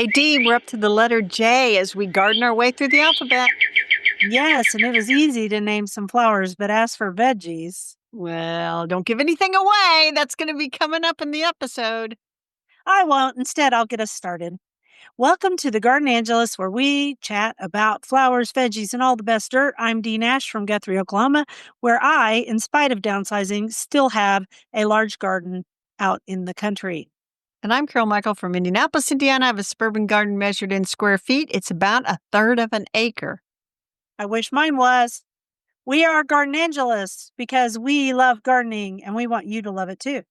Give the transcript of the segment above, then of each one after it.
Hey, Dee, we're up to the letter J as we garden our way through the alphabet. Yes, and it was easy to name some flowers, but as for veggies, Well, don't give anything away. That's going to be coming up in the episode. I won't. Instead, I'll get us started. Welcome to the Garden Angelus, where we chat about flowers, veggies, and all the best dirt. I'm Dee Nash from Guthrie, Oklahoma, where I, in spite of downsizing, still have a large garden out in the country. And I'm Carol Michael from Indianapolis, Indiana. I have a suburban garden measured in square feet. It's about a third of an acre. I wish mine was. We are Garden Angelus because we love gardening and we want you to love it too.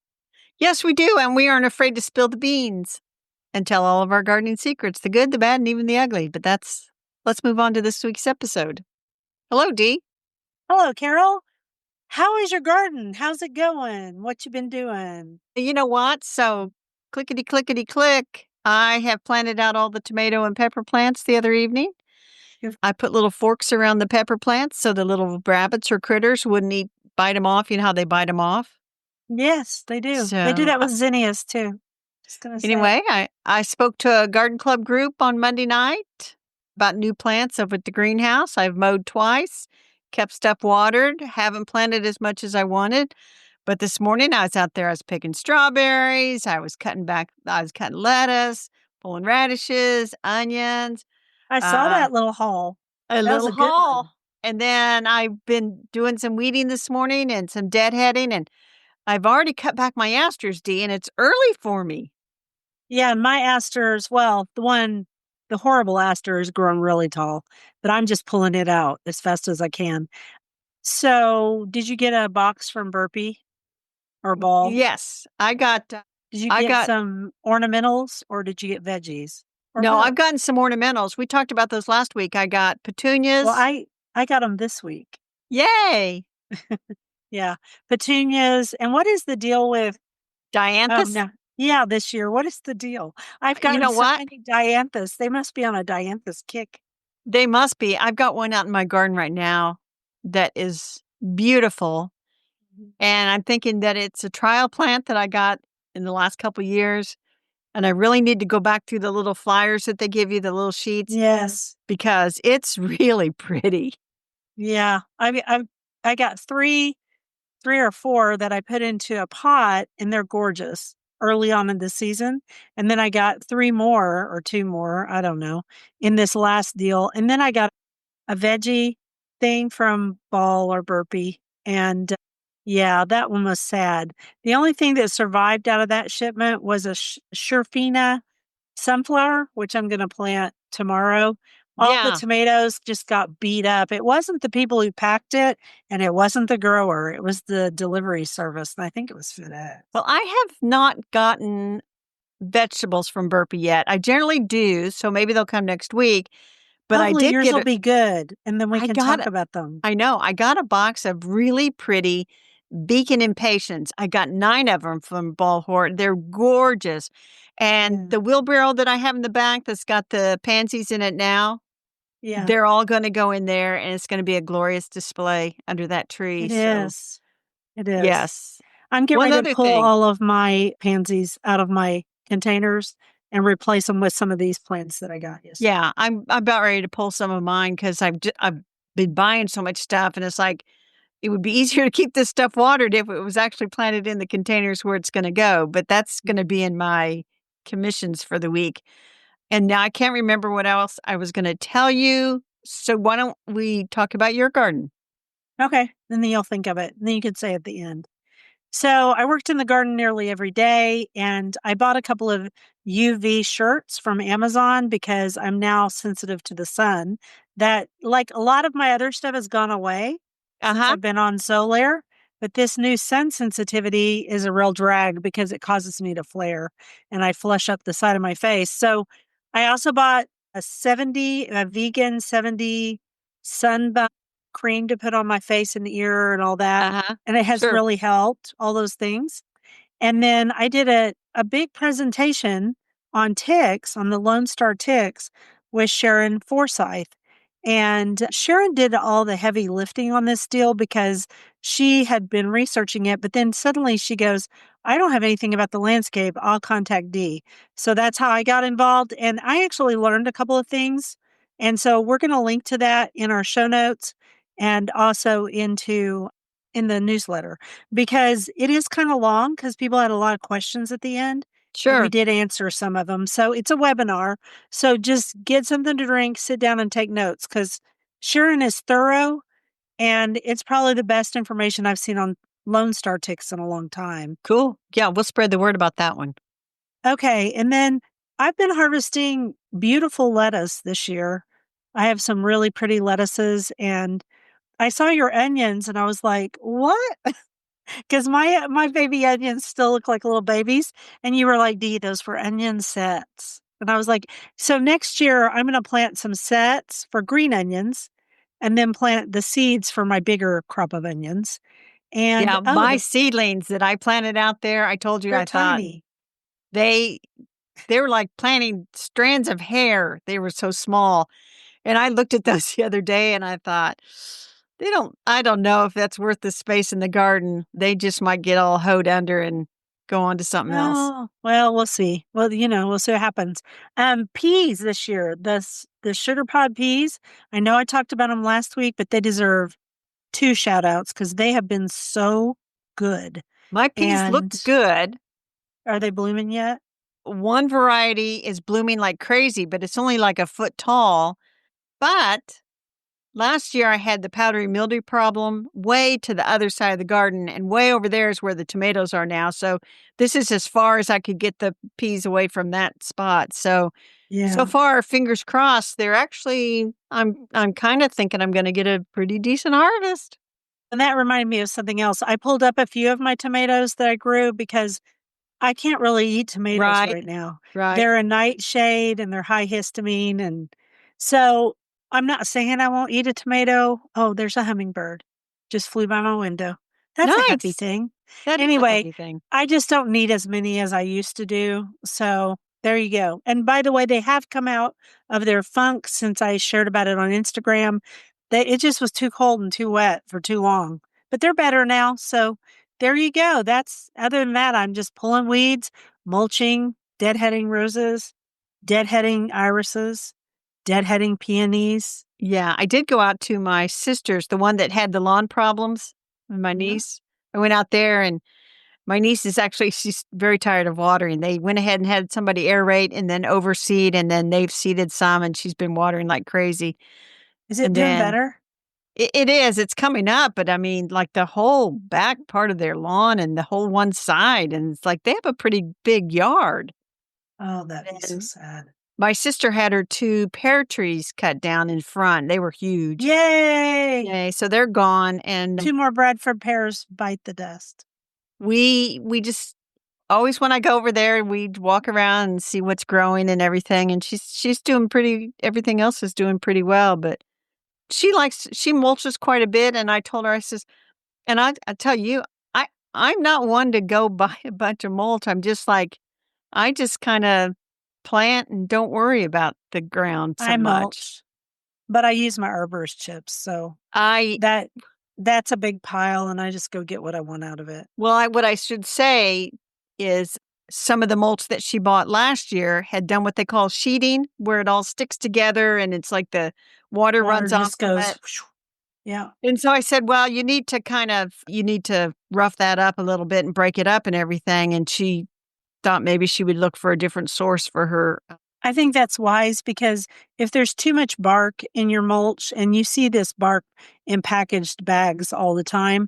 Yes, we do. And we aren't afraid to spill the beans and tell all of our gardening secrets, the good, the bad, and even the ugly. But let's move on to this week's episode. Hello, Dee. Hello, Carol. How is your garden? How's it going? What you been doing? You know what? So, clickety, clickety, click. I have planted out all the tomato and pepper plants the other evening. I put little forks around the pepper plants so the little rabbits or critters wouldn't bite them off. You know how they bite them off? Yes, they do. They do So, that with zinnias too. Just gonna say. anyway, I spoke to a garden club group on Monday night about new plants over at the greenhouse. I've mowed twice, kept stuff watered, haven't planted as much as I wanted. But this morning I was out there, I was picking strawberries, I was cutting lettuce, pulling radishes, onions, I saw uh, that little haul. a That was little a good haul. one. And then I've been doing some weeding this morning and some deadheading, and I've already cut back my asters, Dee, and it's early for me. Yeah, and my asters, well, the horrible aster is grown really tall, but I'm just pulling it out as fast as I can. So, did you get a box from Burpee or Ball? Yes, Did you I get got, some ornamentals or did you get veggies? Or no, both? I've gotten some ornamentals. We talked about those last week. I got Well, petunias. I got them this week. Yay! Yeah, petunias. And what is the deal with Oh, Dianthus. no. Yeah, this year. What is the deal? I've You gotten know so what? many dianthus. They must be on a dianthus kick. They must be. I've got one out in my garden right now that is beautiful. Mhm. And I'm thinking that it's a trial plant that I got in the last couple years. And I really need to go back through the little flyers that they give you, the little sheets, Yes. because it's really pretty. Yeah. I got three or four that I put into a pot and they're gorgeous early on in the season. And then I got three more or two more, I don't know, in this last deal. And then I got a veggie thing from Ball or Burpee. And yeah, that one was sad. The only thing that survived out of that shipment was a Sherfina sunflower, which I'm going to plant tomorrow. All the Yeah. tomatoes just got beat up. It wasn't the people who packed it and it wasn't the grower. It was the delivery service. And I think it was FedEx. Well, I have not gotten vegetables from Burpee yet. I generally do, so maybe they'll come next week. But I Hopefully did yours get will it. be good and then we I can got talk it. about them. I know. I got a box of really pretty Beacon Impatiens. I got 9 of them from Ball Hort. They're gorgeous. And Yeah. the wheelbarrow that I have in the back that's got the pansies in it now, Yeah, they're all going to go in there and it's going to be a glorious display under that tree. it So, is. It is. yes. I'm getting One ready to other pull thing. all of my pansies out of my containers and replace them with some of these plants that I got yesterday. Yeah, I'm about ready to pull some of mine because I've been buying so much stuff, and it's like it would be easier to keep this stuff watered if it was actually planted in the containers where it's going to go. But that's going to be in my commissions for the week. And now I can't remember what else I was going to tell you. So why don't we talk about your garden? Okay, and then you'll think of it. And then you can say at the end. So I worked in the garden nearly every day, and I bought a couple of UV shirts from Amazon because I'm now sensitive to the sun. That, like a lot of my other stuff, has gone away Uh since huh. I've been on Solaire. But this new sun sensitivity is a real drag because it causes me to flare and I flush up the side of my face. So I also bought a vegan 70 sunburn cream to put on my face and ear and all that. Uh huh. And it has Sure. really helped, all those things. And then I did a big presentation on ticks, on the Lone Star ticks with Sharon Forsyth. And Sharon did all the heavy lifting on this deal because she had been researching it. But then suddenly she goes, I don't have anything about the landscape. I'll contact Dee. So that's how I got involved. And I actually learned a couple of things. And so we're going to link to that in our show notes and also in the newsletter because it is kind of long because people had a lot of questions at the end. And we Sure. did answer some of them. So it's a webinar. So just get something to drink, sit down and take notes because Sharon is thorough and it's probably the best information I've seen on Lone Star ticks in a long time. Cool. Yeah, we'll spread the word about that one. Okay. And then I've been harvesting beautiful lettuce this year. I have some really pretty lettuces and I saw your onions and I was like, what? Because my baby onions still look like little babies, and you were like, "Dee, those were onion sets." And I was like, "So next year, I'm gonna plant some sets for green onions and then plant the seeds for my bigger crop of onions." And, Yeah, my seedlings that I planted out there, I told you they're I thought tiny. they they were like planting strands of hair. They were so small. And I looked at those the other day and I thought, I don't know if that's worth the space in the garden. They just might get all hoed under and go on to something else. Oh, well, we'll see. Well, we'll see what happens. Peas this year, the sugar pod peas, I know I talked about them last week, but they deserve 2 shout outs because they have been so good. My peas look And good. are they blooming yet? One variety is blooming like crazy, but it's only like a foot tall. But last year I had the powdery mildew problem way to the other side of the garden, and way over there is where the tomatoes are now. So this is as far as I could get the peas away from that spot. So Yeah. far, fingers crossed, they're actually I'm kind of thinking I'm gonna get a pretty decent harvest. And that reminded me of something else. I pulled up a few of my tomatoes that I grew because I can't really eat tomatoes Right, right now. right. They're a nightshade and they're high histamine, and so I'm not saying I won't eat a tomato. Oh, there's a hummingbird. Just flew by my window. That's a happy Nice. thing. That is a Anyway, happy thing. I just don't need as many as I used to do. So there you go. And by the way, they have come out of their funk since I shared about it on Instagram. It just was too cold and too wet for too long. But they're better now. So there you go. That's other than that, I'm just pulling weeds, mulching, deadheading roses, deadheading irises, deadheading peonies. Yeah, I did go out to my sister's, the one that had the lawn problems, with my Yeah. niece. I went out there and my niece is actually she's very tired of watering. They went ahead and had somebody aerate and then overseed, and then they've seeded some, and she's been watering like crazy. Is it And doing then better? it is, it's coming up, but I mean, like, the whole back part of their lawn and the whole one side, and it's like they have a pretty big yard. Oh, that'd be so And sad. my sister had her 2 pear trees cut down in front. They were huge. Yay! Yay, so they're gone, and 2 more Bradford pears bite the dust. we just always when I go over there, we walk around and see what's growing and everything, and she's doing pretty everything else is doing pretty well, but she mulches quite a bit, and I told her, I says and I tell you, I'm not one to go buy a bunch of mulch. I'm just like, I just kinda plant and don't worry about the ground so I much. mulch, but I use my arborist chips, so I that that's a big pile, and I just go get what I want out of it. Well, what I should say is some of the mulch that she bought last year had done what they call sheeting, where it all sticks together and it's like the water Water runs off just of goes it. yeah. And so I said, "Well, you need to rough that up a little bit and break it up and everything." And she thought maybe she would look for a different source for her. I think that's wise because if there's too much bark in your mulch and you see this bark in packaged bags all the time,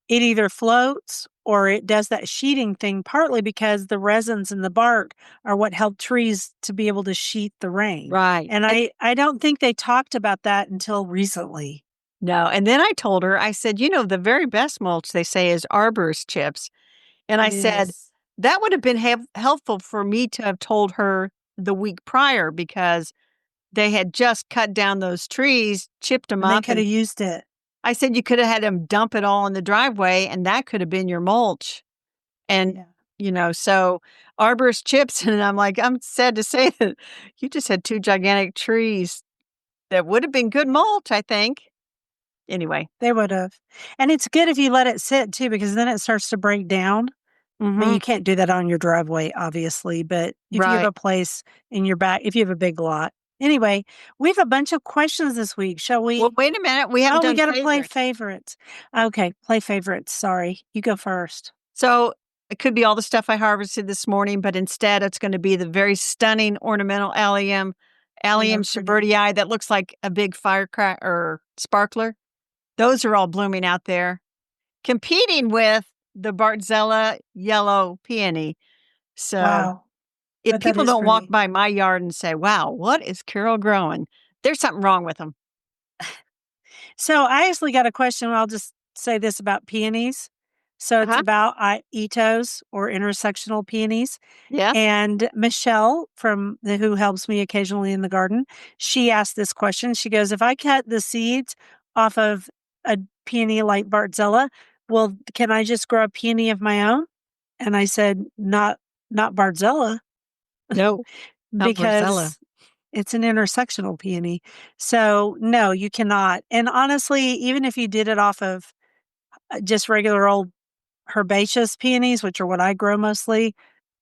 it either floats or it does that sheeting thing partly because the resins in the bark are what help trees to be able to sheet the rain. Right. And I don't think they talked about that until recently. No, and then I told her, I said, the very best mulch they say is arborist chips." And I It said, is. "That would have been helpful for me to have told her the week prior because they had just cut down those trees, chipped them And they up, could and have used it. I said, "You could have had them dump it all in the driveway, and that could have been your mulch." And, Yeah. so arborist chips, and I'm like, I'm sad to say that you just had 2 gigantic trees. That would have been good mulch, I think. Anyway. They would have. And it's good if you let it sit too, because then it starts to break down. I mean, Mhm. you can't do that on your driveway, obviously, but if you have Right. a place in your back, if you have a big lot. Anyway, we have a bunch of questions this week. Shall Well, we? wait a minute. We haven't Oh, we done got to play favorites. favorites. Okay, play favorites. Sorry. You go first. So it could be all the stuff I harvested this morning, but instead it's going to be the very stunning ornamental allium, They're Allium pretty. schubertii that looks like a big firecracker or sparkler. Those are all blooming out there, competing with the Bartzella yellow peony. So Wow. if But that people is don't walk pretty. by my yard and say, wow, what is Carol growing? There's something wrong with them. So I actually got a question. I'll just say this about peonies. So it's Uh-huh. about Itos or intersectional peonies. Yes. And Michelle who helps me occasionally in the garden, she asked this question. She goes, "If I cut the seeds off of a peony like Bartzella, well, can I just grow a peony of my own?" And I said, not Bartzella, No, not Bartzella. because it's an intersectional peony. So no, you cannot. And honestly, even if you did it off of just regular old herbaceous peonies, which are what I grow mostly,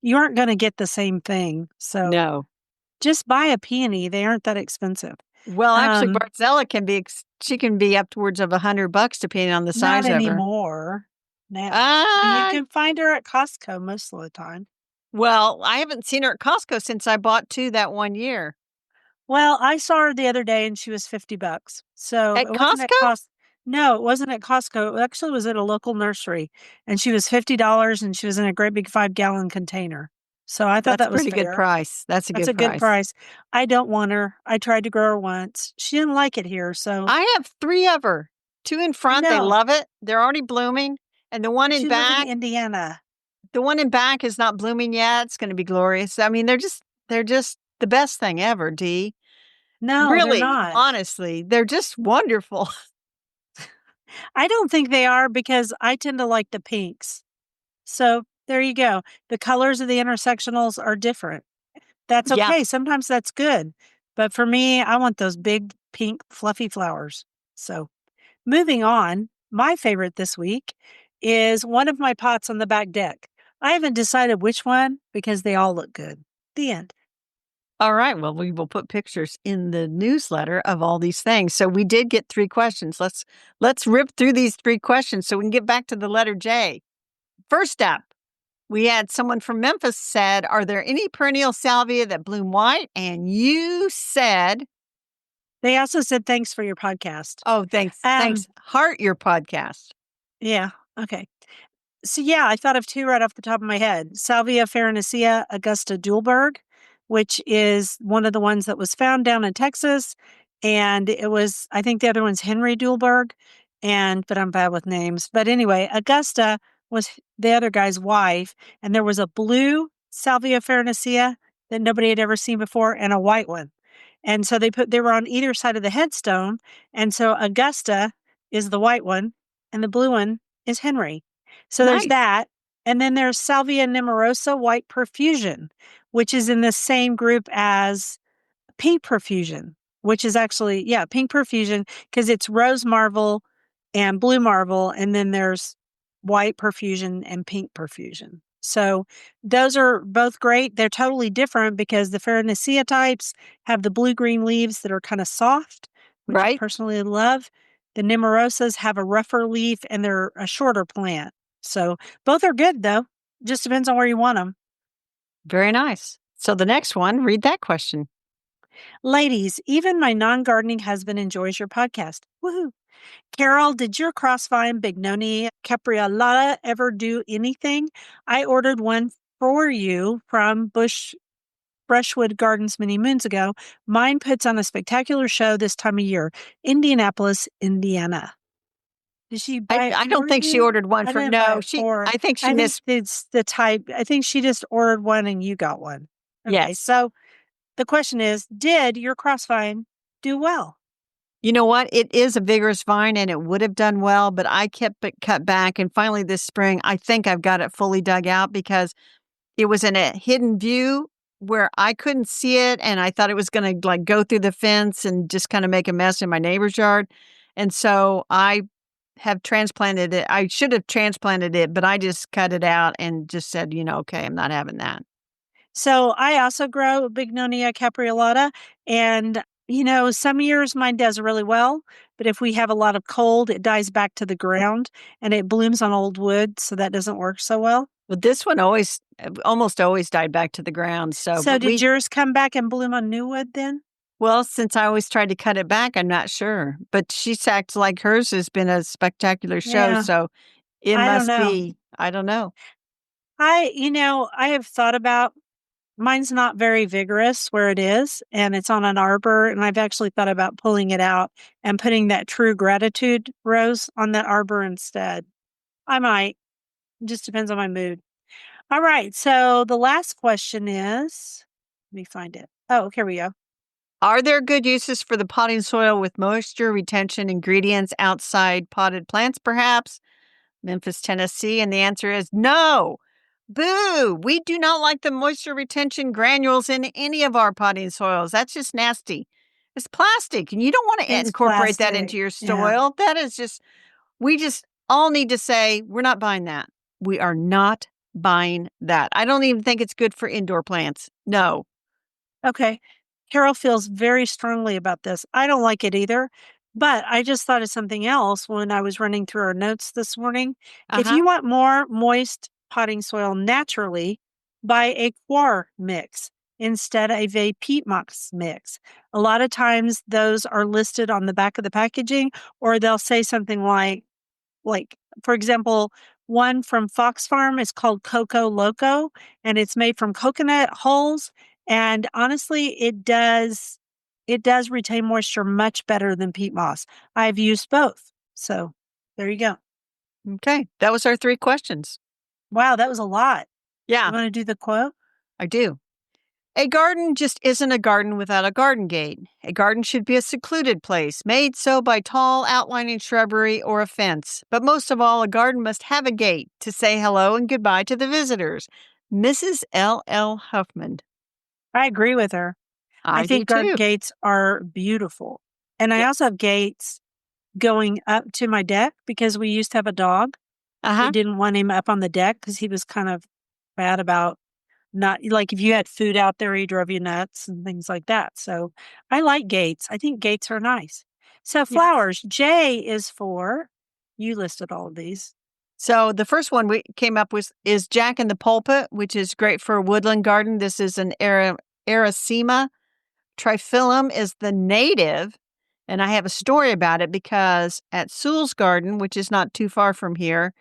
you aren't going to get the same thing. So No. just buy a peony. They aren't that expensive. Well, actually, Um, Bartzella can be she can be upwards of $100 depending on the Not size of her. anymore now. You Uh, can find her at Costco most of the time. well, I haven't seen her at Costco since I bought 2 that one year. Well, I saw her the other day and she was $50. So At it wasn't at Costco? No, it wasn't at Costco. It actually was at a local nursery and she was $50 and she was in a great big 5-gallon container. So I thought That's a that was pretty good fair. price. That's a That's good a good price. price. I don't want her. I tried to grow her once. She didn't like it here. So I have 3 of her. 2 in I front, they know, love it. They're already blooming, and but you live in Indiana. the one in back is not blooming yet. It's gonna be glorious. I mean, they're just the best thing ever, Dee. No, they're Really, not. honestly, they're just wonderful. I don't think they are because I tend to like the pinks. So there you go. The colors of the intersectionals are different. That's Yeah. okay. Sometimes that's good. But for me, I want those big pink fluffy flowers. So moving on, my favorite this week is one of my pots on the back deck. I haven't decided which one because they all look good. The end. All right. Well, we will put pictures in the newsletter of all these things. So we did get 3 questions. Let's rip through these 3 questions so we can get back to the letter J. First up, we had someone from Memphis said, "Are there any perennial salvia that bloom white?" And you said, They also said thanks for your podcast. "Oh, thanks. Um, Thanks. Heart your podcast." yeah, okay. So yeah, I thought of 2 right off the top of my head. Salvia farinaceae Augusta Duhlberg, which is one of the ones that was found down in Texas, and I think the other one's Henry Duhlberg, but I'm bad with names. But anyway, Augusta was the other guy's wife, and there was a blue Salvia farinaceae that nobody had ever seen before and a white one. And so they were on either side of the headstone, and so Augusta is the white one and the blue one is Henry. So there's Nice. that. And then there's Salvia nemorosa white perfusion, which is in the same group as pink perfusion, which is actually, yeah, pink perfusion, because it's rose marvel and blue marvel. And then there's white perfusion and pink perfusion. So those are both great. They're totally different because the Farinaceae types have the blue green leaves that are kind of soft, which I Right? personally love. The Nemorosas have a rougher leaf and they're a shorter plant. So both are good though. Just depends on where you want them. Very nice. So the next one, read that question. Ladies, even my non gardening husband enjoys your podcast. Woohoo. Carol, did your crossvine Bignoni capriolata ever do anything? I ordered one for you from Brushwood Gardens many moons ago. Mine puts on a spectacular show this time of year. Indianapolis, Indiana. Did she I buy it I don't for think she you? ordered one I for didn't buy no, it for her. I think she I think missed it's the type. I think she just ordered one and you got one. Okay, yes. so the question is, did your crossvine do well? You know what? It is a vigorous vine and it would have done well, but I kept it cut back. And finally this spring, I think I've got it fully dug out because it was in a hidden view where I couldn't see it, and I thought it was gonna, like, go through the fence and just kinda make a mess in my neighbor's yard, and so I have transplanted it. I should have transplanted it, but I just cut it out and just said, "Okay, I'm not having that." So I also grow Bignonia capreolata, and some years mine does really well, but if we have a lot of cold, it dies back to the ground and it blooms on old wood, so that doesn't work so well. But this one almost always died back to the ground, so So but did yours come back and bloom on new wood then? well, since I always tried to cut it back, I'm not sure, but she acts like hers has been a spectacular show, Yeah, so it I don't must know. be I don't know. I have thought about mine's not very vigorous where it is, and it's on an arbor, and I've actually thought about pulling it out and putting that true gratitude rose on that arbor instead. I might. It just depends on my mood. All right. So the last question is, let me find it. Oh, here we go. Are there good uses for the potting soil with moisture retention ingredients outside potted plants, perhaps? Memphis, Tennessee. And the answer is no. Boo! We do not like the moisture retention granules in any of our potting soils. That's just nasty. It's plastic, and you don't want to It's incorporate that plastic. into your Yeah. soil. That is just, we just all need to say, we're not buying that. We are not buying that. I don't even think it's good for indoor plants. No. Okay. Carol feels very strongly about this. I don't like it either, but I just thought of something else when I was running through our notes this morning. Uh If huh. you want more moist potting soil naturally, buy a coir mix instead of a peat moss mix. A lot of times those are listed on the back of the packaging, or they'll say something like, for example, one from Fox Farm is called Coco Loco, and it's made from coconut hulls. And honestly, it does retain moisture much better than peat moss. I've used both. So there you go. Okay. That was our three questions. Wow, that was a lot. You Yeah, want to do the quote? I do. A garden just isn't a garden without a garden gate. A garden should be a secluded place, made so by tall, outlining shrubbery or a fence. But most of all, a garden must have a gate to say hello and goodbye to the visitors. Mrs. L. L. Huffman. I agree with her. I I do think garden too. gates are beautiful. And I Yep. also have gates going up to my deck because we used to have a dog. Uh We huh. didn't want him up on the deck because he was kind of bad about not like if you had food out there, he drove you nuts and things like that. So I like gates. I think gates are nice. So Yes. flowers, J is for, you listed all of these. So the first one we came up with is Jack-in-the-Pulpit, which is great for a woodland garden. This is an Eracema. Triphyllum is the native, and I have a story about it because at Sewell's garden, which is not too far from here,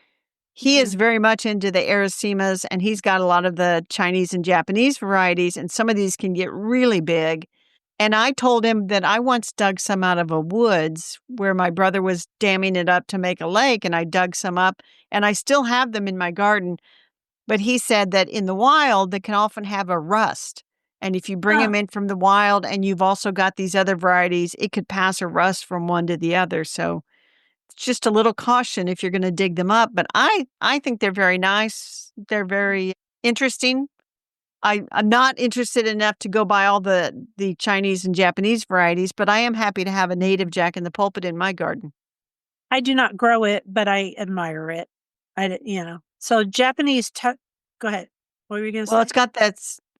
he is Mhm. very much into the Erasemas, and he's got a lot of the Chinese and Japanese varieties, and some of these can get really big. And I told him that I once dug some out of a woods where my brother was damming it up to make a lake, and I dug some up, and I still have them in my garden. But he said that in the wild, they can often have a rust. And if you bring Oh, them in from the wild and you've also got these other varieties, it could pass a rust from one to the other. So it's just a little caution if you're going to dig them up. But I think they're very nice. They're very interesting. I'm not interested enough to go buy all the Chinese and Japanese varieties, but I am happy to have a native Jack in the Pulpit in my garden. I do not grow it, but I admire it. So Japanese, go ahead. What were you going to Well, say? it's got that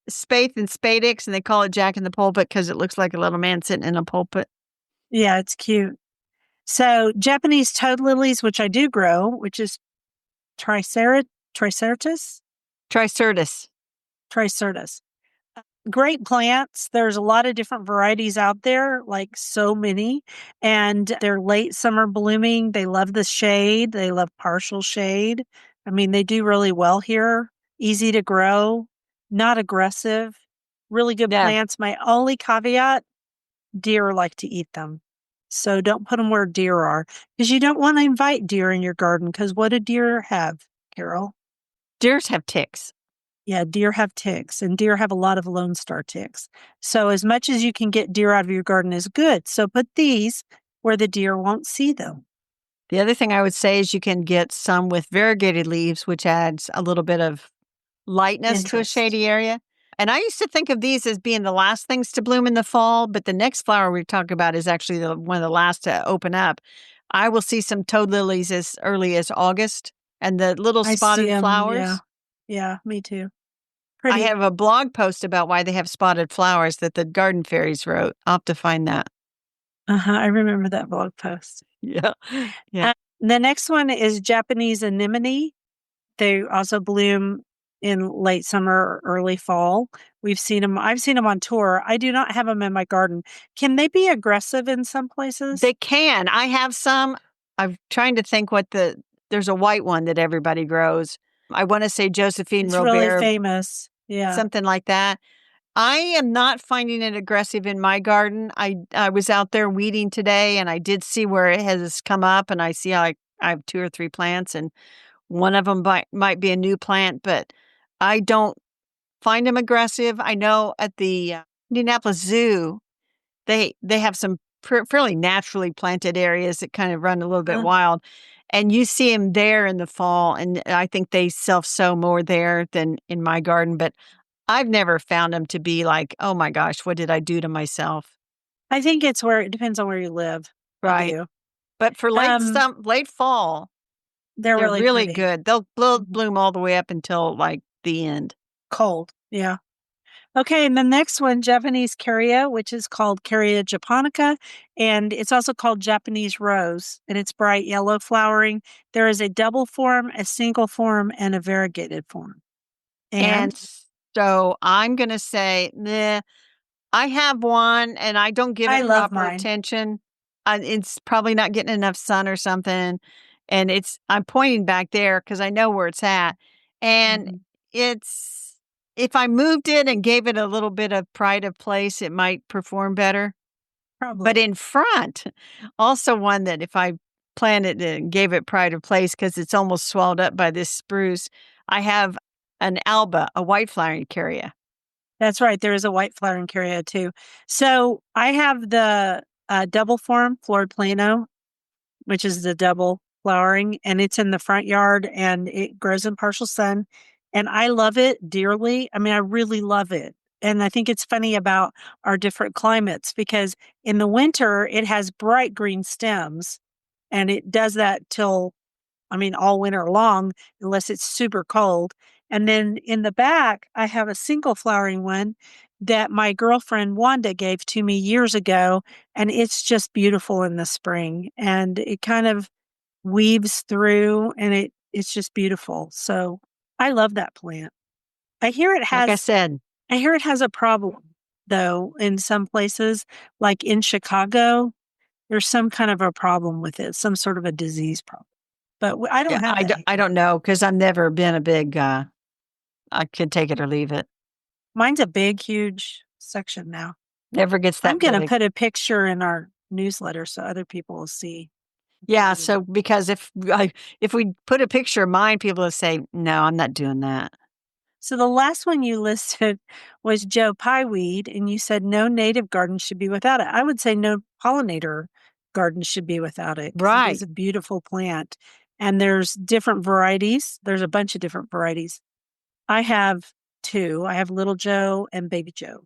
spathe and spadix, and they call it Jack in the Pulpit because it looks like a little man sitting in a pulpit. Yeah, it's cute. So Japanese toad lilies, which I do grow, which is Triceratops, Tricertus. Triceratops. Great plants. There's a lot of different varieties out there, like so many, and they're late summer blooming. They love the shade. They love partial shade. I mean, they do really well here. Easy to grow, not aggressive, really good Yeah. plants. My only caveat, deer like to eat them. So don't put them where deer are because you don't want to invite deer in your garden because what do deer have, Carol? Deers have ticks. Yeah, deer have ticks, and deer have a lot of Lone Star ticks. So as much as you can get deer out of your garden is good. So put these where the deer won't see them. The other thing I would say is you can get some with variegated leaves, which adds a little bit of lightness to a Interest. shady area. And I used to think of these as being the last things to bloom in the fall, but the next flower we talk about is actually one of the last to open up. I will see some toad lilies as early as August and the little I see spotted them. Yeah. flowers. Yeah, me too. I Pretty. have a blog post about why they have spotted flowers that the garden fairies wrote. I'll have to find that. I remember that blog post. Yeah. Yeah. Uh, the next one is Japanese anemone. They also bloom in late summer or early fall. We've seen them. I've seen them on tour. I do not have them in my garden. Can they be aggressive in some places? They can. I have some. I'm trying to think there's a white one that everybody grows. I want to say Josephine It's really Robert, famous. Yeah. something like that. I am not finding it aggressive in my garden. I was out there weeding today and I did see where it has come up and I see I have 2 or 3 plants and one of them might be a new plant, but I don't find them aggressive. I know at the Indianapolis Zoo, they have some fairly naturally planted areas that kind of run a little bit Uh, wild, and you see them there in the fall, and I think they self-sow more there than in my garden, but I've never found them to be like, "Oh my gosh, what did I do to myself?" I think it's where it depends on where you live. I Right. do. But for Um, late fall, they're they're really really pretty. good. They'll Mhm. bloom all the way up until, like, the end. Cold. Yeah. Okay, and the next one, Japanese Caria, which is called Caria japonica, and it's also called Japanese rose, and it's bright yellow flowering. There is a double form, a single form, and a variegated form. And And so I'm gonna say, "Nah." I have one, and I don't give I it love proper mine. attention. It's probably not getting enough sun or something, and I'm pointing back there because I know where it's at, and Mhm. it's if I moved it and gave it a little bit of pride of place, it might perform better. But Probably. in front, also one that if I planted it and gave it pride of place because it's almost swallowed up by this spruce, I have an alba, a white flowering carya. That's right. There is a white flowering Caria too. So I have the double form Flor Plano, which is the double flowering, and it's in the front yard and it grows in partial sun. And I love it dearly. I mean, I really love it. And I think it's funny about our different climates because in the winter, it has bright green stems and it does that till, I mean, all winter long, unless it's super cold. And then in the back, I have a single flowering one that my girlfriend Wanda gave to me years ago. And it's just beautiful in the spring. And it kind of weaves through and it's just beautiful. So I love that plant. I hear it Like I has said, I hear it has a problem though in some places, like in Chicago, there's some kind of a problem with it, some sort of a disease problem. But I yeah, don't have that I here. don't know because 'cause I've never been a big, I could take it or leave it. Mine's a big, huge section now. Never gets I'm that gonna big. put a picture in our newsletter so other people will see. Yeah, so because if we put a picture of mine, people will say, "No, I'm not doing that." So the last one you listed was Joe Pyeweed, and you said no native garden should be without it. I would say no pollinator garden should be without it because it is Right. a beautiful plant. And there's different varieties. There's a bunch of different varieties. I have two. I have Little Joe and Baby Joe.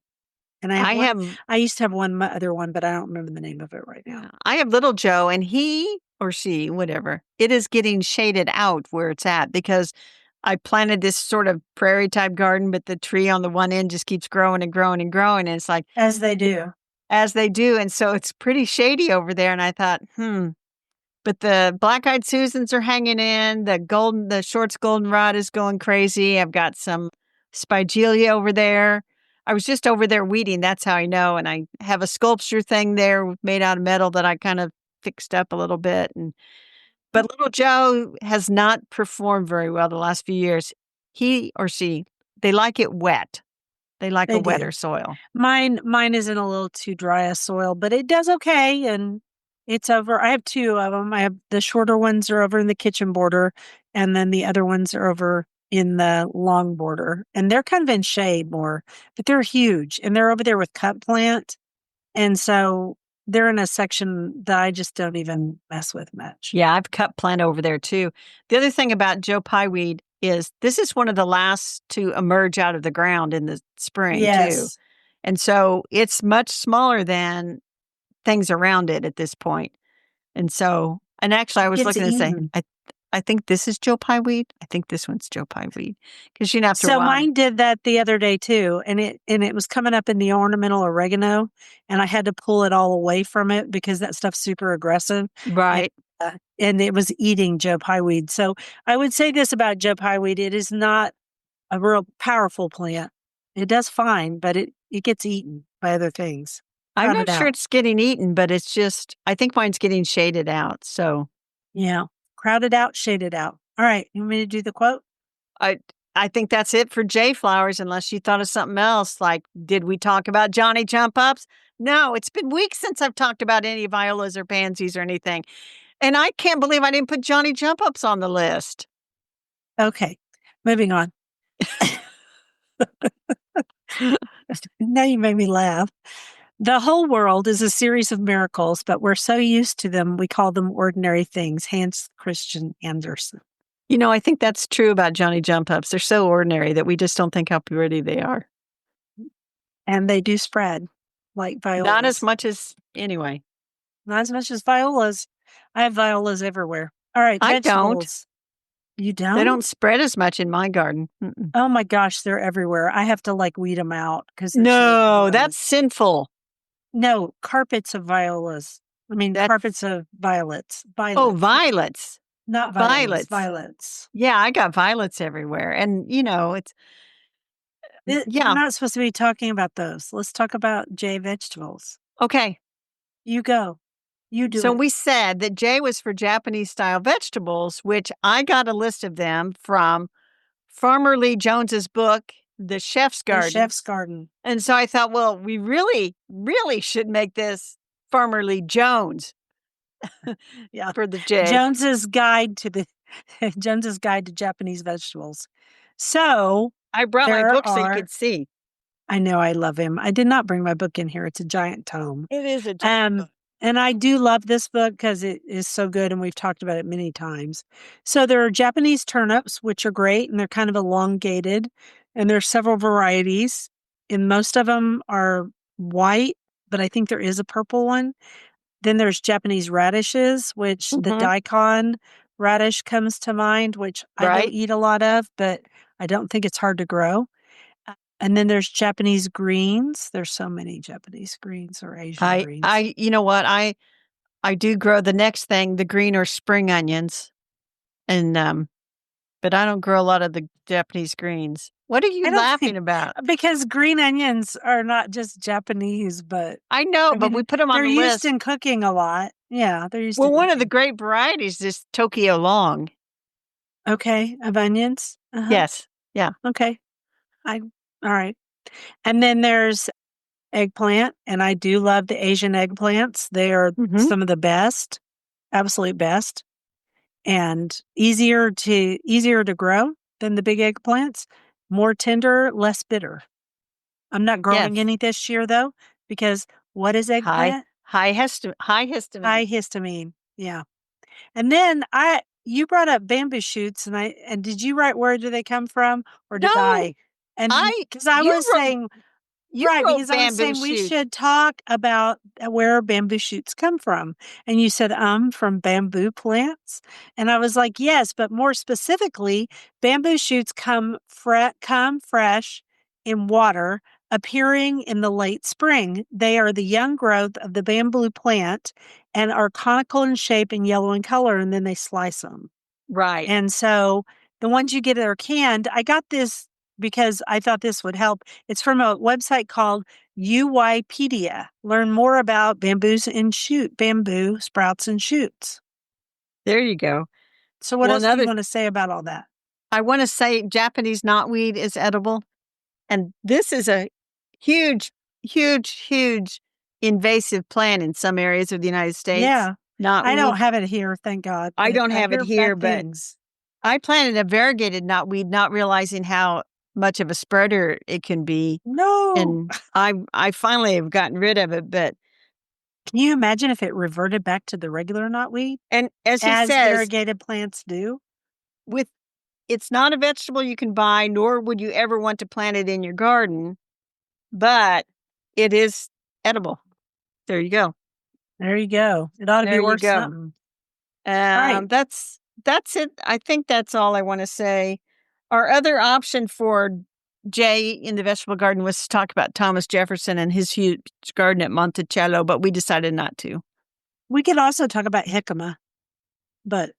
And I have I one. have I used to have one other one, but I don't remember the name of it right now. yeah, I have little Joe, and he or she, whatever, it is getting shaded out where it's at because I planted this sort of prairie type garden, but the tree on the one end just keeps growing and growing and growing, and it's like As they do. as they do, and so it's pretty shady over there, and I thought, but the black-eyed Susans are hanging in, the Shorts goldenrod is going crazy, I've got some spigelia over there. I was just over there weeding, that's how I know, and I have a sculpture thing there made out of metal that I kind of fixed up a little bit, but little Joe has not performed very well the last few years. He or she, they like it wet. They like a They do. wetter soil. Mine isn't a little too dry a soil, but it does okay, and it's over. I have two of them. I have the shorter ones are over in the kitchen border, and then the other ones are over in the long border, and they're kind of in shade more, but they're huge, and they're over there with cut plant, and so they're in a section that I just don't even mess with much. Yeah, I've cut plant over there too. The other thing about Joe Pyeweed, is this is one of the last to emerge out of the ground in the spring, too. Yes. And so it's much smaller than things around it at this point. And so, and actually, I It was gets looking and saying, eaten. I think this is Joe Pye weed. I think this one's Joe Pye weed because after a So while, mine did that the other day too, and it was coming up in the ornamental oregano, and I had to pull it all away from it because that stuff's super aggressive, and right? and it was eating Joe Pye weed. So I would say this about Joe Pye weed: it is not a real powerful plant. It does fine, but it gets eaten by other things, I'm not crowded sure out. it's getting eaten, but it's just I think mine's getting shaded out. So Yeah, crowded out, shaded out. All right, you want me to do the quote? I I think that's it for J flowers, unless you thought of something else. Like, did we talk about Johnny-Jump-Ups? No, it's been weeks since I've talked about any violas or pansies or anything. And I can't believe I didn't put Johnny-Jump-Ups on the list. Okay, moving on. Now you made me laugh. The whole world is a series of miracles, but we're so used to them, we call them ordinary things. Hans Christian Andersen. I think that's true about Johnny-Jump-Ups. They're so ordinary that we just don't think how pretty they are. And they do spread like Not as violas. much as anyway. Not as much as violas. I have violas everywhere. All right, I don't. vegetables. You They don't don't? spread as much in my garden. Mm-mm. Oh my gosh, they're everywhere. I have to like weed them out because they're so No, overgrown. that's sinful. No, carpets of violas. I mean, That's carpets of violets. oh, Violets. violets. Not violas, Violets. violets. Yeah, I got violets everywhere. And it's We're yeah. not supposed to be talking about those. Let's talk about J vegetables. Okay. You go. You do So it. we said that J was for Japanese style vegetables, which I got a list of them from Farmer Lee Jones's book, The Chef's The Garden. chef's garden. And so I thought, well, we really, really should make this Farmer Lee Jones Yeah. for the J. Jones's guide to the Jones's guide to Japanese vegetables. So I brought my there book so you are could see. I know I love him. I did not bring my book in here. It's a giant tome. It is a giant Um, book. and I do love this book because it is so good, and we've talked about it many times. So there are Japanese turnips, which are great, and they're kind of elongated, and there's several varieties, and most of them are white, but I think there is a purple one. Then there's Japanese radishes, which the Mhm. daikon radish comes to mind, which I don't Right? eat a lot of, but I don't think it's hard to grow. And then there's Japanese greens. There's so many Japanese greens or Asian greens. You know what? I do grow the next thing, the green or spring onions. And but I don't grow a lot of the Japanese greens. What are you I don't think laughing about? because green onions are not just Japanese, but I know, I but we mean, put them on they're the used list. in cooking a lot. Yeah, they're used Well, in one of the cooking. great varieties is Tokyo Long. Okay, of onions. Uh-huh. Yes. Yeah. Okay. I all right. And then there's eggplant, and I do love the Asian eggplants. They are Mhm. some of the best, absolute best, and easier to grow than the big eggplants. More tender, less bitter. I'm not growing Yes. any this year though, because what is High eggplant? high histamine. High histamine. Yeah. And then you brought up bamboo shoots, and did you write where do they come from, or did No, I? And I because I you was wrote saying you right, wrote because I was bamboo saying we shoots. should talk about where bamboo shoots come from. And you said, from bamboo plants. And I was like, yes, but more specifically, bamboo shoots come fresh in water, appearing in the late spring. They are the young growth of the bamboo plant and are conical in shape and yellow in color, and then they slice them. Right. And so the ones you get that are canned, I got this because I thought this would help. It's from a website called UYpedia. Learn more about bamboo sprouts and shoots. There you go. So what Well, else do you another want to say about all that? I want to say Japanese knotweed is edible. And this is a huge, huge, huge invasive plant in some areas of the United States. Yeah. I don't Knotweed. have it here, thank God, I but don't I have it hear here, bad but things. I planted a variegated knotweed, not realizing how much of a spreader it can be. No. And I finally have gotten rid of it. But Can you imagine if it reverted back to the regular knotweed, and as he as says, variegated plants do? with it's not a vegetable you can buy, nor would you ever want to plant it in your garden, but it is edible. There you go. There you go. It ought to be There you worth go. something. All right. That's it. I think that's all I want to say. Our other option for Jay in the vegetable garden was to talk about Thomas Jefferson and his huge garden at Monticello, but we decided not to. We could also talk about jicama, but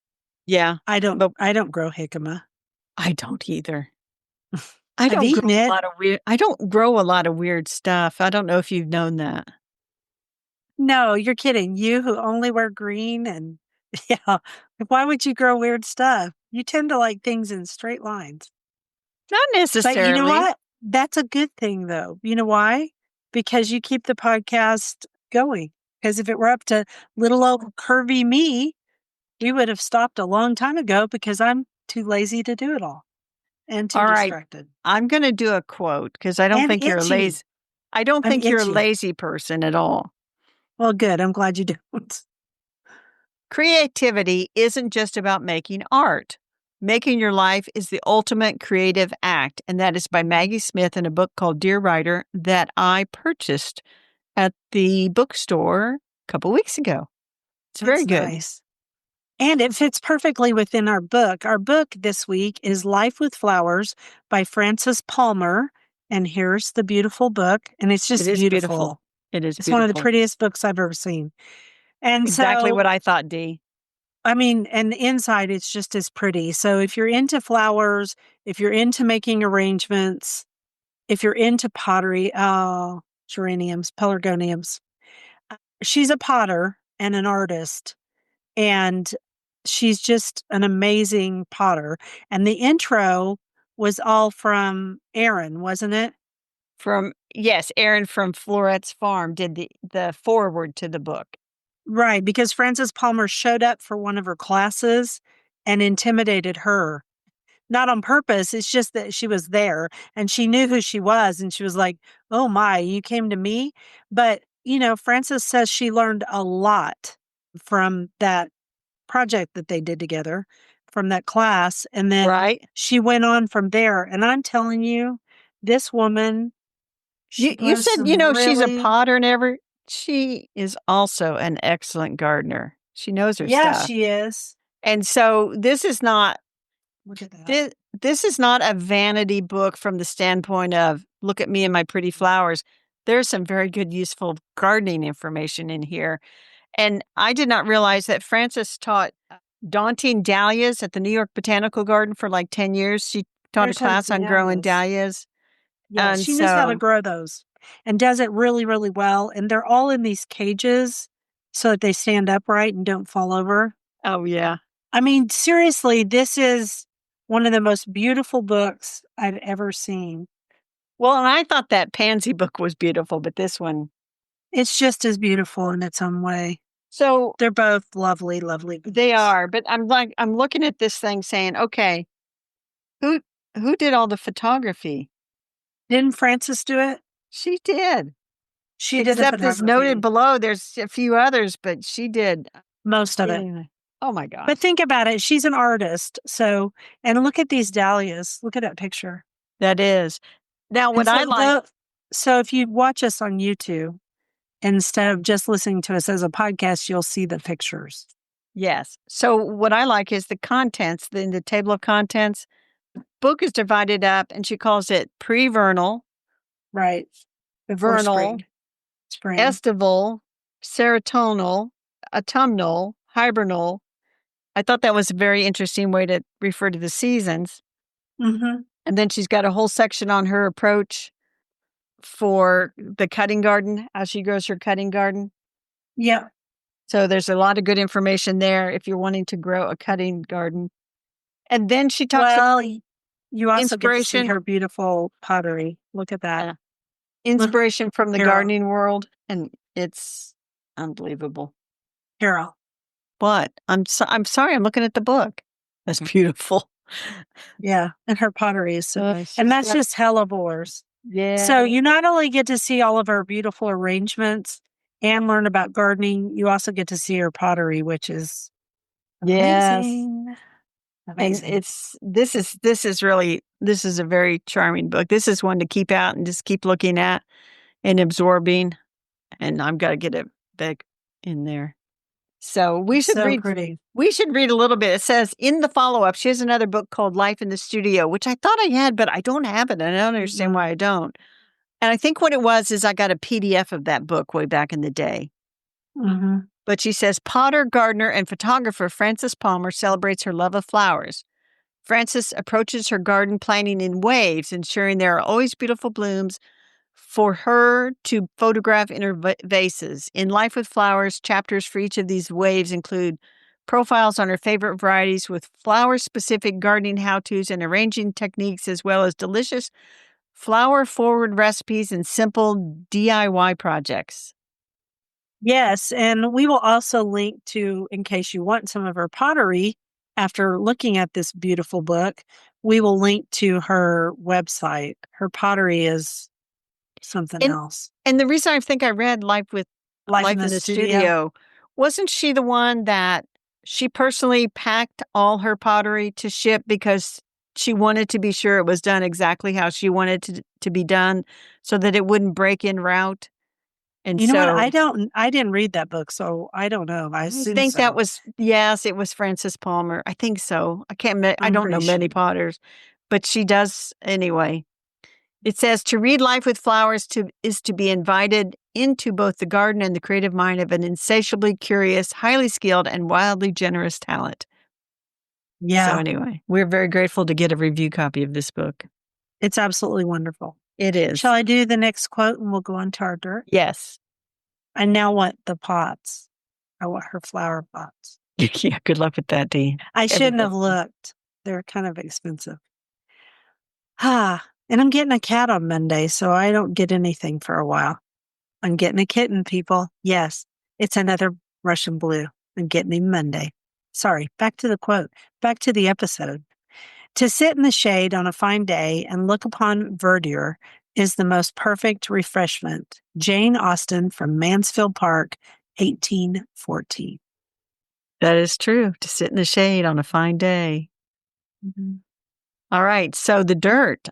Yeah, I don't but I don't grow jicama. I don't either. I've eaten it. I don't grow a lot of weird stuff. I don't know if you've known that. No, you're kidding. You who only wear green and yeah. Why would you grow weird stuff? You tend to like things in straight lines. Not But you know necessarily. what? That's a good thing though. You know why? Because you keep the podcast going. Because if it were up to little old curvy me, we would have stopped a long time ago because I'm too lazy to do it all and too All right. distracted. I'm going to do a quote because I don't And think you're a itchy. lazy. I don't I'm think you're a itchy. lazy person at all. Well, good. I'm glad you don't. Creativity isn't just about making art. Making your life is the ultimate creative act. And that is by Maggie Smith in a book called Dear Writer that I purchased at the bookstore a couple weeks ago. It's very good. Nice. And it fits perfectly within our book. Our book this week is Life with Flowers by Frances Palmer. And here's the beautiful book. And it's just It is beautiful. beautiful. It is It's one of the beautiful. prettiest books I've ever seen. And Exactly so, what I thought, Dee. I mean, and the inside, it's just as pretty. So if you're into flowers, if you're into making arrangements, if you're into pottery, geraniums, pelargoniums, she's a potter and an artist. And she's just an amazing potter. And the intro was all from Aaron, wasn't it? Yes, Aaron from Florette's Farm did the foreword to the book. Right, because Frances Palmer showed up for one of her classes and intimidated her. Not on purpose, it's just that she was there and she knew who she was and she was like, "Oh my, you came to me?" But, Frances says she learned a lot from that project that they did together, from that class, and then Right? she went on from there, and I'm telling you, this woman, she You grows said, some she's a really. potter and she is also an excellent gardener. She knows her Yeah, stuff. she is. And so this is not Look at that. this is not a vanity book from the standpoint of look at me and my pretty flowers. There's some very good useful gardening information in here. And I did not realize that Frances taught daunting dahlias at the New York Botanical Garden for like 10 years. She taught a There's her class on growing dahlias. dahlias. Yeah, And she knows how to so, grow those and does it really, really well, and they're all in these cages so that they stand upright and don't fall over. oh yeah. I mean, seriously, this is one of the most beautiful books I've ever seen. Well, and I thought that pansy book was beautiful, but this one. It's just as beautiful in its own way. So They're both lovely, lovely books. they are, but I'm looking at this thing saying, okay, who who did all the photography? Didn't Frances do it? She did. She did the Except as noted photography. below, there's a few others, but she did. Most of it. Oh my gosh. But think about it. She's an artist. So, and look at these dahlias. Look at that picture. That is. Now, what I like. So if you watch us on YouTube, instead of just listening to us as a podcast, you'll see the pictures. Yes. So what I like is the contents, in the table of contents. Book is divided up, and she calls it pre-vernal, Right. Before vernal, spring. estival, serotonal, autumnal, hibernal. I thought that was a very interesting way to refer to the seasons. Mm-hmm. And then she's got a whole section on her approach for the cutting garden, how she grows her cutting garden. Yeah. So there's a lot of good information there if you're wanting to grow a cutting garden. And then she talks about you also get to see her beautiful pottery. Look at that. Inspiration from the Carol. gardening world, and it's unbelievable. Carol. What? I'm sorry, I'm looking at the book. That's beautiful. Yeah, and her pottery is so nice. And that's just hellebores. Yeah. So you not only get to see all of her beautiful arrangements and learn about gardening, you also get to see her pottery, which is amazing. And Amazing. this is a very charming book. This is one to keep out and just keep looking at and absorbing. And I've got to get it back in there. So It's so pretty. we should read a little bit. It says in the follow-up, she has another book called Life in the Studio, which I thought I had, but I don't have it. And I don't understand why I don't. And I think what it was is I got a PDF of that book way back in the day. Mm-hmm. But she says potter, gardener, and photographer Frances Palmer celebrates her love of flowers. Frances approaches her garden planting in waves, ensuring there are always beautiful blooms for her to photograph in her vases. In Life with Flowers, chapters for each of these waves include profiles on her favorite varieties with flower-specific gardening how-tos and arranging techniques, as well as delicious flower-forward recipes and simple DIY projects. Yes, and we will also link to, in case you want some of her pottery, after looking at this beautiful book, we will link to her website. Her pottery is something And else. and the reason I think I read Life in Life the in the Studio. Studio, wasn't she the one that she personally packed all her pottery to ship because she wanted to be sure it was done exactly how she wanted to be done so that it wouldn't break en route? And You know what? so I didn't read that book, so I don't know. I I assume think that so. was yes, it was Frances Palmer. I think so. I I'm don't pretty know many sure. potters, but she does anyway. It says to read Life with Flowers is to be invited into both the garden and the creative mind of an insatiably curious, highly skilled, and wildly generous talent. So Yeah, anyway, we're very grateful to get a review copy of this book. it's absolutely wonderful. It Shall is. I do the next quote and we'll go on to our dirt? Yes. I now want the pots. I want her flower pots. Yeah, good luck with that, Dee. I shouldn't have Everybody. looked. They're kind of expensive. Ah, and I'm getting a cat on Monday, so I don't get anything for a while. I'm getting a kitten, people. Yes, it's another Russian blue. I'm getting him Monday. Sorry, back to the quote, back to the episode. To sit in the shade on a fine day and look upon verdure is the most perfect refreshment. Jane Austen from Mansfield Park, 1814. That is true. To sit in the shade on a fine day. Mm-hmm. All right. So the dirt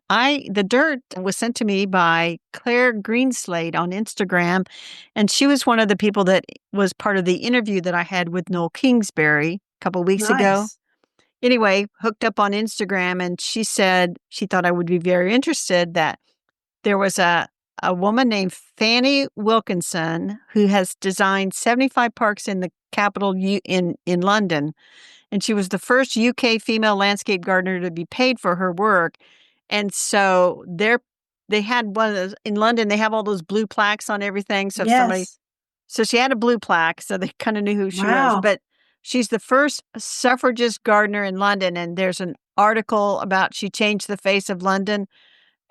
was sent to me by Claire Greenslade on Instagram. And she was one of the people that was part of the interview that I had with Noel Kingsbury a couple weeks ago. Nice. Anyway, hooked up on Instagram, and she said she thought I would be very interested that there was a woman named Fanny Wilkinson who has designed 75 parks in the capital in London. And she was the first UK female landscape gardener to be paid for her work. And so they had one of those in London, they have all those blue plaques on everything. Yes. So she had a blue plaque, so they kind of knew who she was. Wow. But she's the first suffragist gardener in London. And there's an article about she changed the face of London,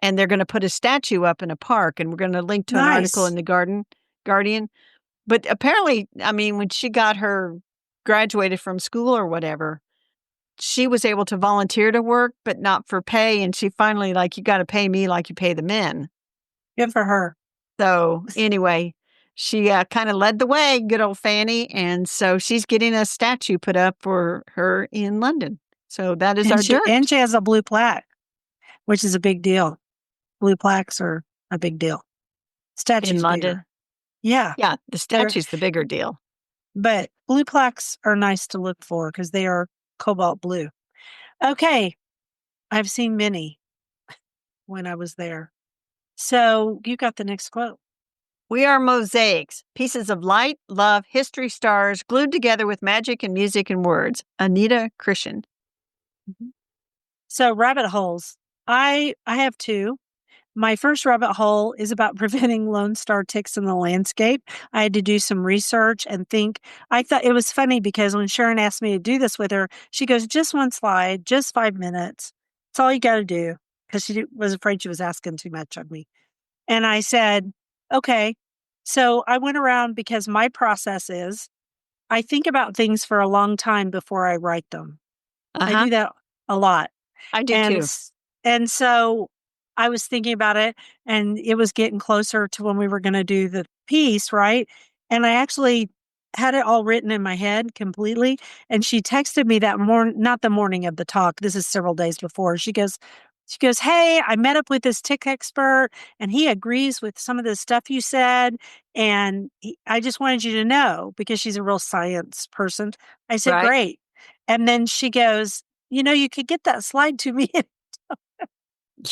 and they're going to put a statue up in a park. And we're going to link to an article in Nice. the Guardian. But apparently, I mean, when she got her graduated from school or whatever, she was able to volunteer to work, but not for pay. And she finally, like, you got to pay me like you pay the men. Good for her. So anyway, she kind of led the way, good old Fanny. And so she's getting a statue put up for her in London. So that is our dirt And she has a blue plaque, which is a big deal. Blue plaques are a big deal. in Statues London. bigger. Yeah. Yeah, the They're, statue's the bigger deal. but blue plaques are nice to look for because they are cobalt blue. Okay. I've seen many when I was there. So you got the next quote. We are mosaics, pieces of light, love, history, stars, glued together with magic and music and words. Anita Christian. Mhm. So rabbit holes. I have two. My first rabbit hole is about preventing Lone Star ticks in the landscape. I had to do some research and think. I thought it was funny because when Sharon asked me to do this with her, she goes, just one slide, just 5 minutes. That's all you got to do. Because she was afraid she was asking too much of me. And I said, okay. So I went around because my process is I think about things for a long time before I write them. I Uh-huh. do that a lot. I do And too. s and so I was thinking about it, and it was getting closer to when we were gonna do the piece, right? And I actually had it all written in my head completely. And she texted me that not the morning of the talk. This is several days before. She goes, "Hey, I met up with this tick expert and he agrees with some of the stuff you said. And I just wanted you to know because she's a real science person." I said, Right? "Great." And then she goes, "You could get that slide to me."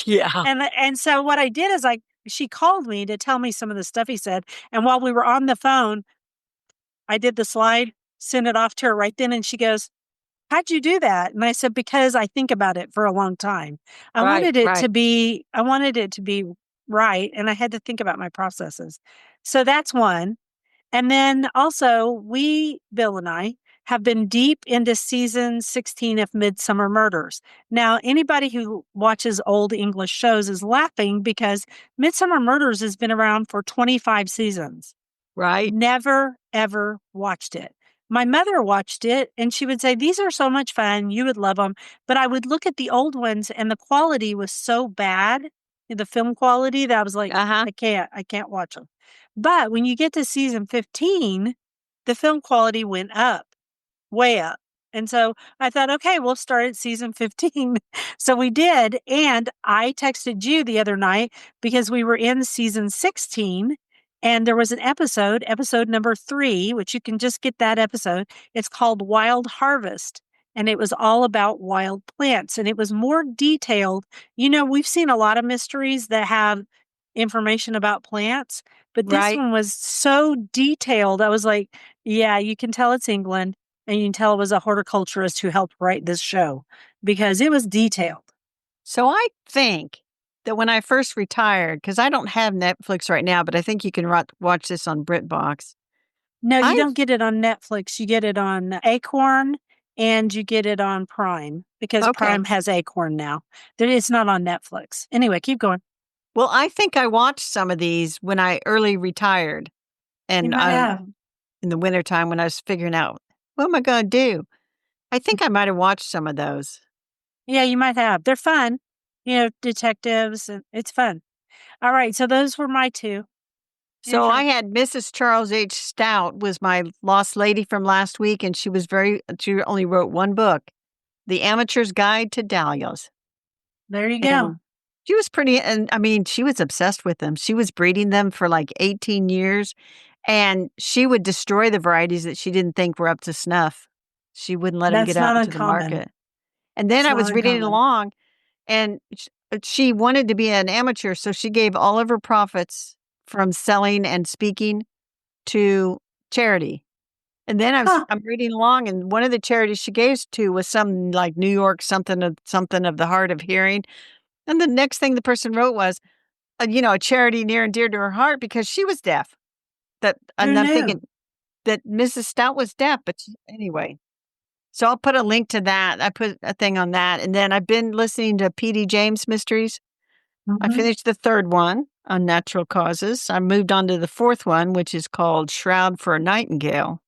Yeah. And so what I did is she called me to tell me some of the stuff he said. And while we were on the phone, I did the slide, sent it off to her right then, and she goes, "How'd you do that?" And I said, "Because I think about it for a long time. Right, right, I wanted it to be right, and I had to think about my processes." So that's one. And then also, Bill and I, have been deep into season 16 of Midsummer Murders. Now, anybody who watches old English shows is laughing because Midsummer Murders has been around for 25 seasons. right. Never, ever watched it. My mother watched it and she would say, "These are so much fun. You would love them." But I would look at the old ones and the quality was so bad, the film quality, that I was like, Uh-huh. I can't watch them. But when you get to season 15, the film quality went up, way up. And so I thought, okay, we'll start at season 15. So we did. And I texted you the other night because we were in season 16 and there was an episode number 3, which you can just get that episode. It's called Wild Harvest. And it was all about wild plants and it was more detailed. We've seen a lot of mysteries that have information about plants, but this Right. one was so detailed. I was like, yeah, you can tell it's England and you can tell it was a horticulturist who helped write this show because it was detailed. So I think that when I first retired, because I don't have Netflix right now, but I think you can watch this on BritBox. No, you I don't get it on Netflix. You get it on Acorn and you get it on Prime because okay. Prime has Acorn now. It's not on Netflix. Anyway, keep going. Well, I think I watched some of these when I early retired You and might have. in the wintertime when I was figuring out what am I going to do. I think I might have watched some of those. Yeah, you might have. They're fun. Detectives, and it's fun. All right, so those were my two. Your So I turn. had Mrs. Charles H. Stout was my lost lady from last week, and she only wrote one book, The Amateur's Guide to Dahlias. There you go. And she was pretty, and I mean, she was obsessed with them. She was breeding them for like 18 years, and she would destroy the varieties that she didn't think were up to snuff. She wouldn't let them get That's out not into the uncommon. market. And then It's I not was reading it uncommon. along, and she wanted to be an amateur, so she gave all of her profits from selling and speaking to charity. And then Huh. I'm reading along, and one of the charities she gave to was some like New York something of the hard of hearing. And the next thing the person wrote was, a charity near and dear to her heart because she was deaf. Who And I'm knew? thinking that Mrs. Stout was deaf, but anyway. So I'll put a link to that. I put a thing on that, and then I've been listening to P.D. James mysteries. I Mhm. finished the third one on natural causes. I moved on to the fourth one, which is called Shroud for a Nightingale.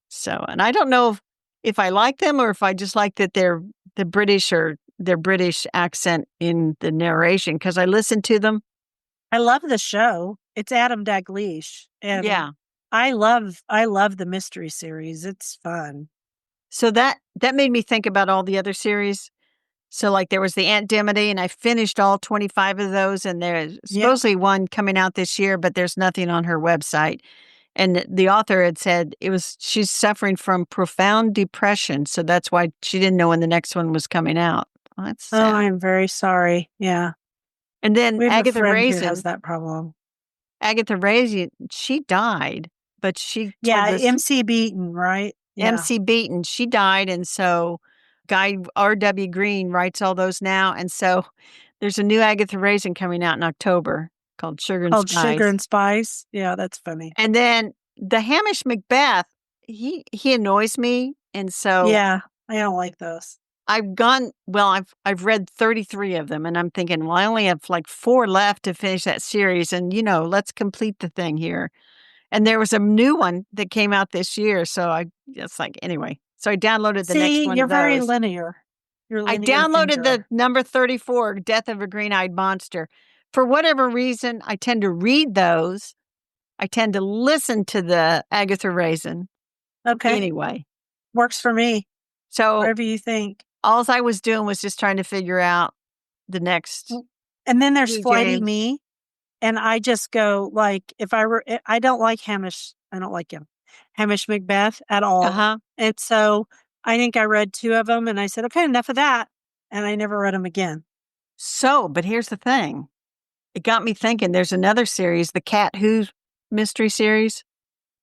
So, and I don't know if I like them or if I just like that they're the British or their British accent in the narration because I listen to them. I love the show. It's Adam Dalgleish, and Yeah. I love the mystery series. It's fun. So that made me think about all the other series. So like there was the Aunt Dimity and I finished all 25 of those and there's Yeah. supposedly one coming out this year, but there's nothing on her website. And the author had said she's suffering from profound depression. So that's why she didn't know when the next one was coming out. Well, that's Oh, sad. I am very sorry. Yeah. And then We have a friend who has that problem. Agatha Raisin, she died, but she told Yeah, this MC Beaton, right? Yeah. MC Beaton, she died. And so Guy R.W. Green writes all those now. And so there's a new Agatha Raisin coming out in October called Sugar and Called Sugar Spice. and Spice. Yeah, that's funny. And then the Hamish Macbeth, he annoys me. And so Yeah, I don't like those. I've read 33 of them and I'm thinking, well, I only have like 4 left to finish that series. And let's complete the thing here. And there was a new one that came out this year. So it's like, anyway. So I downloaded the next See, one you're of very those. linear. You're a I linear downloaded the thinker. number 34, Death of a Green-Eyed Monster. For whatever reason, I tend to read those. I tend to listen to the Agatha Raisin. Okay. Anyway, Works for me. so Whatever you think. all I was doing was just trying to figure out the next And then there's Flighty DJ. Me. And I just go like, if I were, I don't like Hamish. I don't like him, Hamish Macbeth at all. Uh-huh. And so I think I read 2 of them and I said, okay, enough of that. And I never read them again. So, but here's the thing. It got me thinking there's another series, the Cat Who mystery series.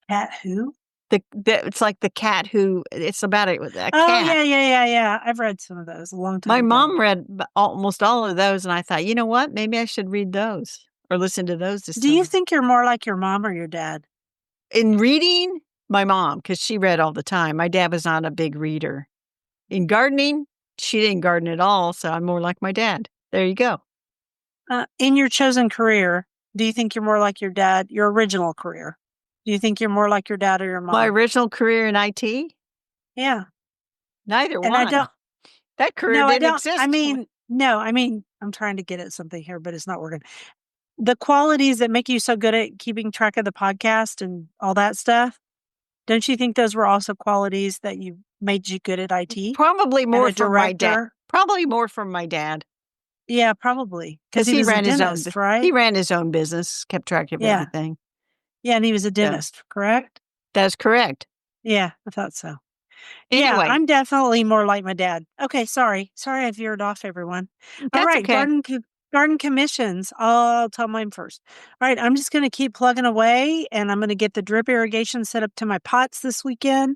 Cat who? It's like the cat who it's about a Oh, cat. yeah. I've read some of those a long time My ago. mom read almost all of those, and I thought, you know what? Maybe I should read those or listen to those this Do you summer. think you're more like your mom or your dad? In reading, my mom, because she read all the time. My dad was not a big reader. In gardening, she didn't garden at all, so I'm more like my dad. There you go. In your chosen career, do you think you're more like your dad, your original career? Do you think you're more like your dad or your mom? My original career in IT? Yeah. Neither And I one. don't, That career no, I didn't don't, exist. I mean, no, I mean, I'm trying to get at something here, but it's not working. The qualities that make you so good at keeping track of the podcast and all that stuff, don't you think those were also qualities that you made you good at IT Probably and more a from my dad. director? Probably more from my dad. Yeah, probably. Because Because he he was a ran his own dentist, he right? ran his own business, kept track of Yeah. everything. Yeah, and he was a So, dentist, correct? that's correct. Yeah, I thought so. Yeah, Anyway, I'm definitely more like my dad. Okay, sorry. Sorry I veered off everyone. All that's right, okay. garden commissions. I'll tell mine first. All right, I'm just going to keep plugging away and I'm going to get the drip irrigation set up to my pots this weekend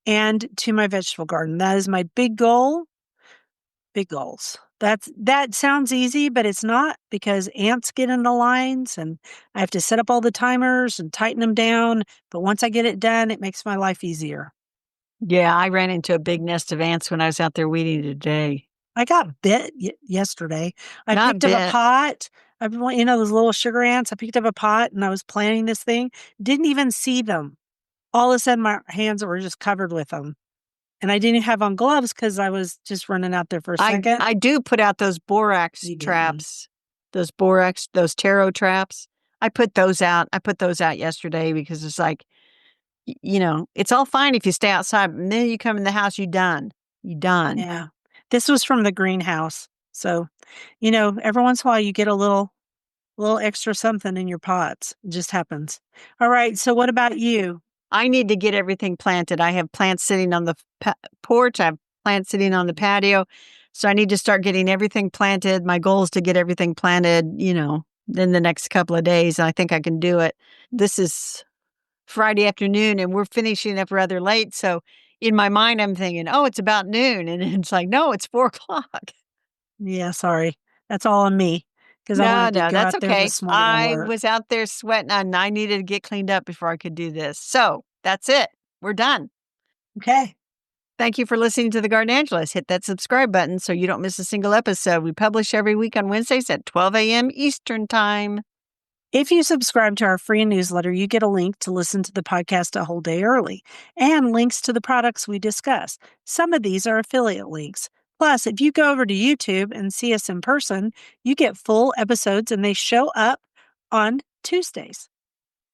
and to my vegetable garden. That is my big goal. Big goals. That sounds easy, but it's not because ants get in the lines and I have to set up all the timers and tighten them down. But once I get it done, it makes my life easier. Yeah, I ran into a big nest of ants when I was out there weeding today. I got bit yesterday. I Not picked up a bit. pot. Those little sugar ants. I picked up a pot and I was planting this thing. Didn't even see them. All of a sudden, my hands were just covered with them. And I didn't have on gloves because I was just running out there for a second. I do put out those borax You didn't. traps. Those taro traps. I put those out. I put those out yesterday because it's like, it's all fine if you stay outside, and then you come in the house, you done. You done. Yeah. This was from the greenhouse. So, every once in a while you get a little extra something in your pots. It just happens. All right. So what about you? I need to get everything planted. I have plants sitting on the porch. I have plants sitting on the patio. So I need to start getting everything planted. My goal is to get everything planted, in the next couple of days. I think I can do it. This is Friday afternoon and we're finishing up rather late. So in my mind, I'm thinking, oh, it's about noon. And it's like, no, it's 4:00. Yeah, sorry. That's all on me because I No, wanted to no, go that's out there okay. this morning and I work. was out there sweating and I needed to get cleaned up before I could do this. So that's it. We're done. Okay. Thank you for listening to The Garden Angelist. Hit that subscribe button so you don't miss a single episode. We publish every week on Wednesdays at 12 a.m. Eastern Time. If you subscribe to our free newsletter, you get a link to listen to the podcast a whole day early and links to the products we discuss. Some of these are affiliate links. Plus, if you go over to YouTube and see us in person, you get full episodes and they show up on Tuesdays.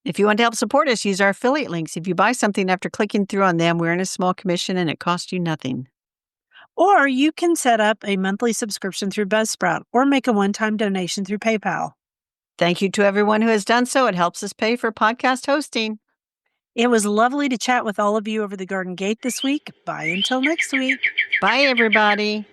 If you want to help support us, use our affiliate links. If you buy something after clicking through on them, we earn a small commission and it costs you nothing. Or you can set up a monthly subscription through Buzzsprout or make a one-time donation through PayPal. Thank you to everyone who has done so. It helps us pay for podcast hosting. It was lovely to chat with all of you over the garden gate this week. Bye until next week. Bye, everybody.